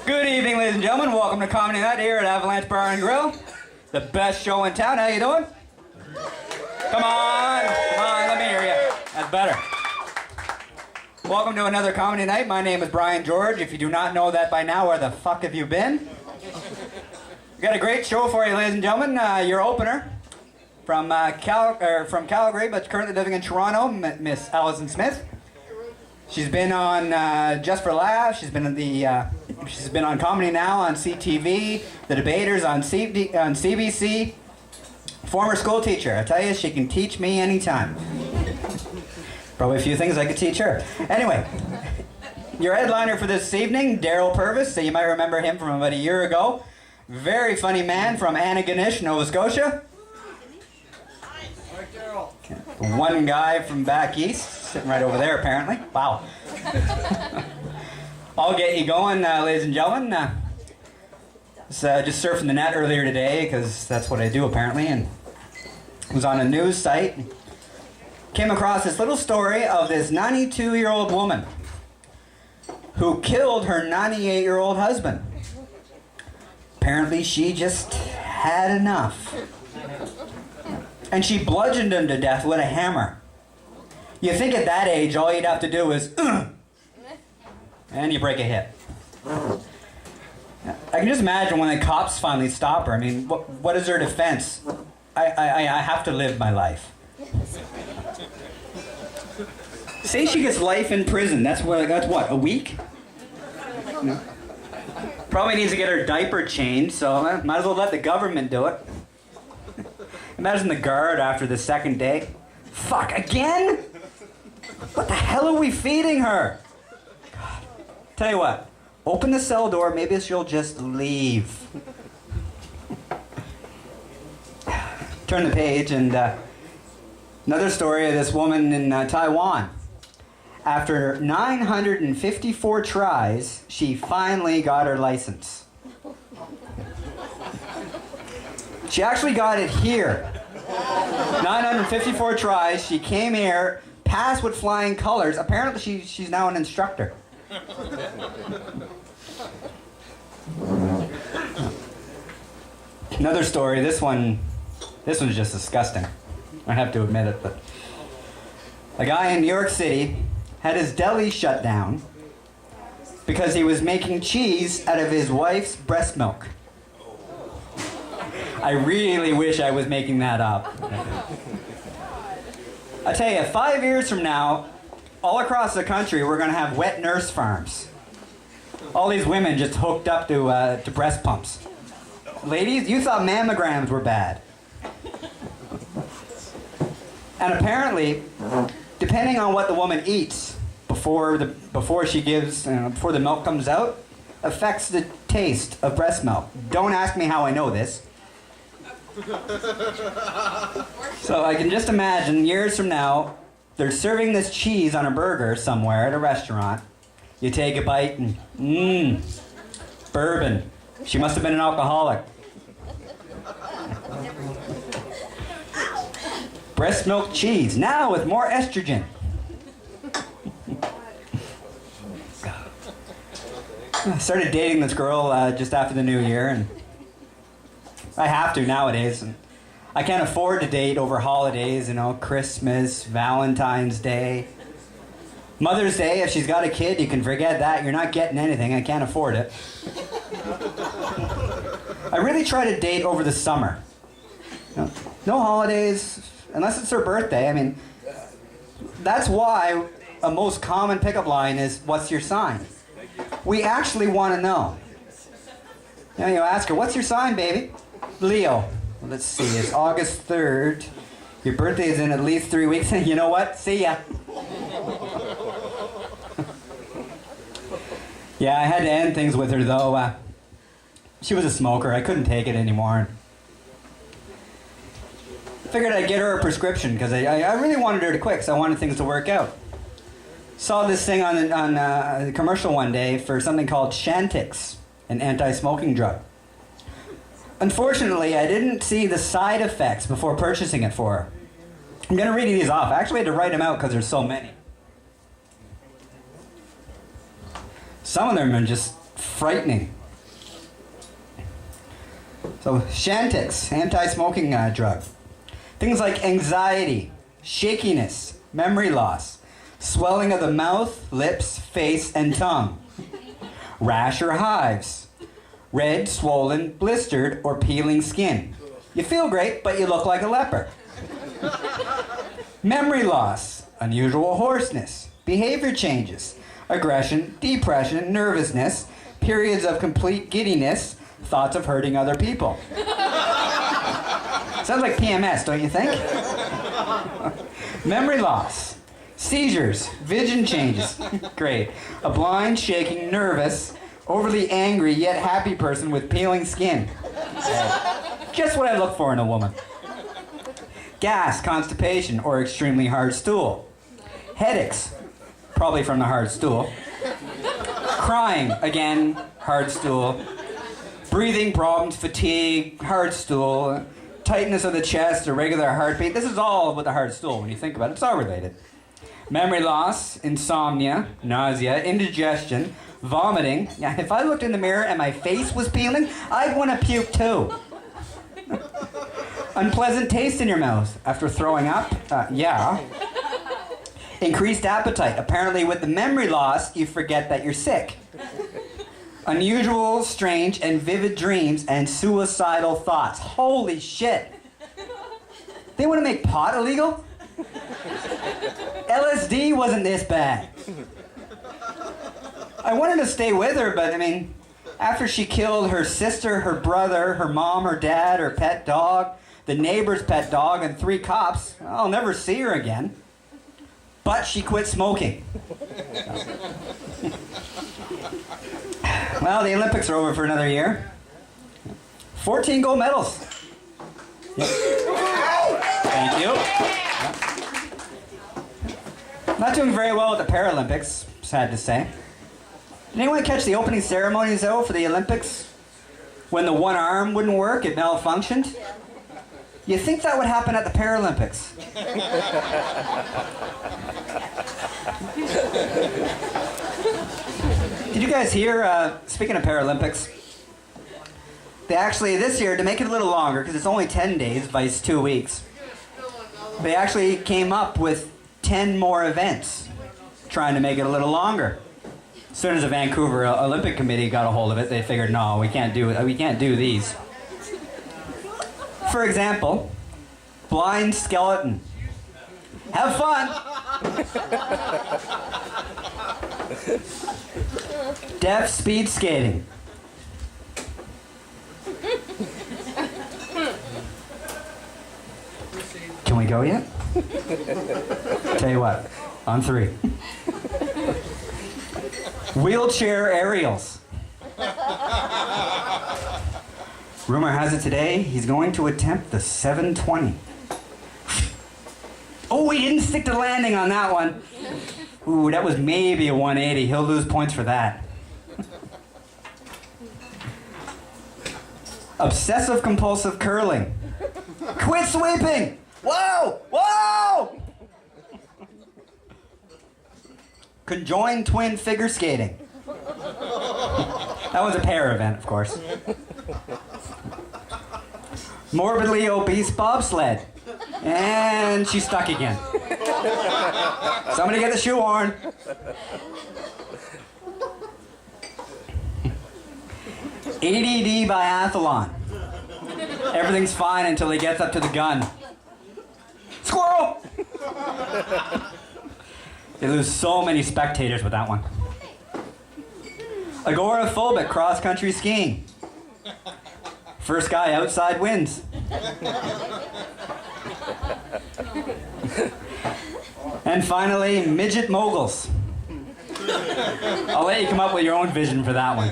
Good evening, ladies and gentlemen. Welcome to Comedy Night here at Avalanche Bar and Grill. The best show in town. How you doing? Come on, let me hear you. That's better. Welcome to another Comedy Night. My name is Brian George. If you do not know that by now, where the fuck have you been? We got a great show for you, ladies and gentlemen. Your opener from Calgary, but currently living in Toronto, Miss Allison Smith. She's been on Just for Laughs. She's been on Comedy Now on CTV, The Debaters on CBC. Former school teacher. I tell you, she can teach me anytime. Probably a few things I could teach her. Anyway, your headliner for this evening, Daryl Purvis. So you might remember him from about a year ago. Very funny man from Antigonish, Nova Scotia. One guy from back east, sitting right over there apparently. Wow. I'll get you going, ladies and gentlemen. Just surfing the net earlier today, because that's what I do apparently, and was on a news site. Came across this little story of this 92-year-old woman who killed her 98-year-old husband. Apparently she just had enough. And she bludgeoned him to death with a hammer. You think at that age, all you'd have to do is, and you break a hip. I can just imagine when the cops finally stop her. I mean, what is her defense? I have to live my life. Say she gets life in prison. That's what, a week? No. Probably needs to get her diaper changed, so might as well let the government do it. Imagine the guard after the second day. Fuck, again? What the hell are we feeding her? God. Tell you what, open the cell door, maybe she'll just leave. Turn the page and another story of this woman in Taiwan. After 954 tries, she finally got her license. She actually got it here. 954 tries, she came here, passed with flying colors. Apparently she's now an instructor. Another story, this one's just disgusting. I have to admit it, but a guy in New York City had his deli shut down because he was making cheese out of his wife's breast milk. I really wish I was making that up. I tell you, 5 years from now, all across the country, we're going to have wet nurse farms. All these women just hooked up to breast pumps. Ladies, you thought mammograms were bad. And apparently, depending on what the woman eats before the milk comes out, affects the taste of breast milk. Don't ask me how I know this. So I can just imagine years from now, they're serving this cheese on a burger somewhere at a restaurant. You take a bite and, bourbon. She must have been an alcoholic. Breast milk cheese, now with more estrogen. I started dating this girl just after the new year, and I have to nowadays. And I can't afford to date over holidays, Christmas, Valentine's Day. Mother's Day, if she's got a kid, you can forget that. You're not getting anything. I can't afford it. I really try to date over the summer. No holidays, unless it's her birthday. I mean, that's why a most common pickup line is, what's your sign? We actually want to know. You ask her, what's your sign, baby? Leo. Well, let's see, it's August 3rd. Your birthday is in at least 3 weeks. You know what? See ya. Yeah, I had to end things with her, though. She was a smoker. I couldn't take it anymore. Figured I'd get her a prescription, because I really wanted her to quit, because I wanted things to work out. Saw this thing on a commercial one day for something called Chantix, an anti-smoking drug. Unfortunately, I didn't see the side effects before purchasing it for her. I'm going to read these off. I actually had to write them out because there's so many. Some of them are just frightening. So Chantix, anti-smoking drug. Things like anxiety, shakiness, memory loss, swelling of the mouth, lips, face, and tongue, rash or hives, red, swollen, blistered, or peeling skin. You feel great, but you look like a leper. Memory loss, unusual hoarseness, behavior changes, aggression, depression, nervousness, periods of complete giddiness, thoughts of hurting other people. Sounds like PMS, don't you think? Memory loss, seizures, vision changes. Great. A blind, shaking, nervous, overly angry yet happy person with peeling skin. Just what I look for in a woman. Gas, constipation, or extremely hard stool. Headaches, probably from the hard stool. Crying, again, hard stool. Breathing problems, fatigue, hard stool. Tightness of the chest, irregular heartbeat. This is all with the hard stool when you think about it. It's all related. Memory loss, insomnia, nausea, indigestion, vomiting. Yeah, if I looked in the mirror and my face was peeling, I'd want to puke too. Unpleasant taste in your mouth after throwing up. Yeah. Increased appetite. Apparently with the memory loss, you forget that you're sick. Unusual, strange, and vivid dreams and suicidal thoughts. Holy shit. They want to make pot illegal? LSD wasn't this bad. I wanted to stay with her, but I mean, after she killed her sister, her brother, her mom, her dad, her pet dog, the neighbor's pet dog, and 3 cops, I'll never see her again. But she quit smoking. Well, the Olympics are over for another year. 14 gold medals. Yep. Thank you. Yep. Not doing very well with the Paralympics, sad to say. Did anyone catch the opening ceremonies, though, for the Olympics? When the one arm wouldn't work, it malfunctioned? You think that would happen at the Paralympics? Did you guys hear, speaking of Paralympics, they actually, this year, to make it a little longer, because it's only 10 days, vice 2 weeks, they actually came up with 10 more events, trying to make it a little longer. As soon as the Vancouver Olympic Committee got a hold of it, they figured, no, we can't do these. For example, blind skeleton. Have fun! Deaf speed skating. Can we go yet? Tell you what, on 3. Wheelchair aerials. Rumor has it today he's going to attempt the 720. Oh, he didn't stick to landing on that one. Ooh, that was maybe a 180. He'll lose points for that. Obsessive compulsive curling. Quit sweeping! Whoa! Whoa! Conjoined twin figure skating. That was a pair event, of course. Morbidly obese bobsled. And she's stuck again. Somebody get the shoehorn. ADD biathlon. Everything's fine until he gets up to the gun. Squirrel! They lose so many spectators with that one. Agoraphobic cross-country skiing. First guy outside wins. And finally, midget moguls. I'll let you come up with your own vision for that one.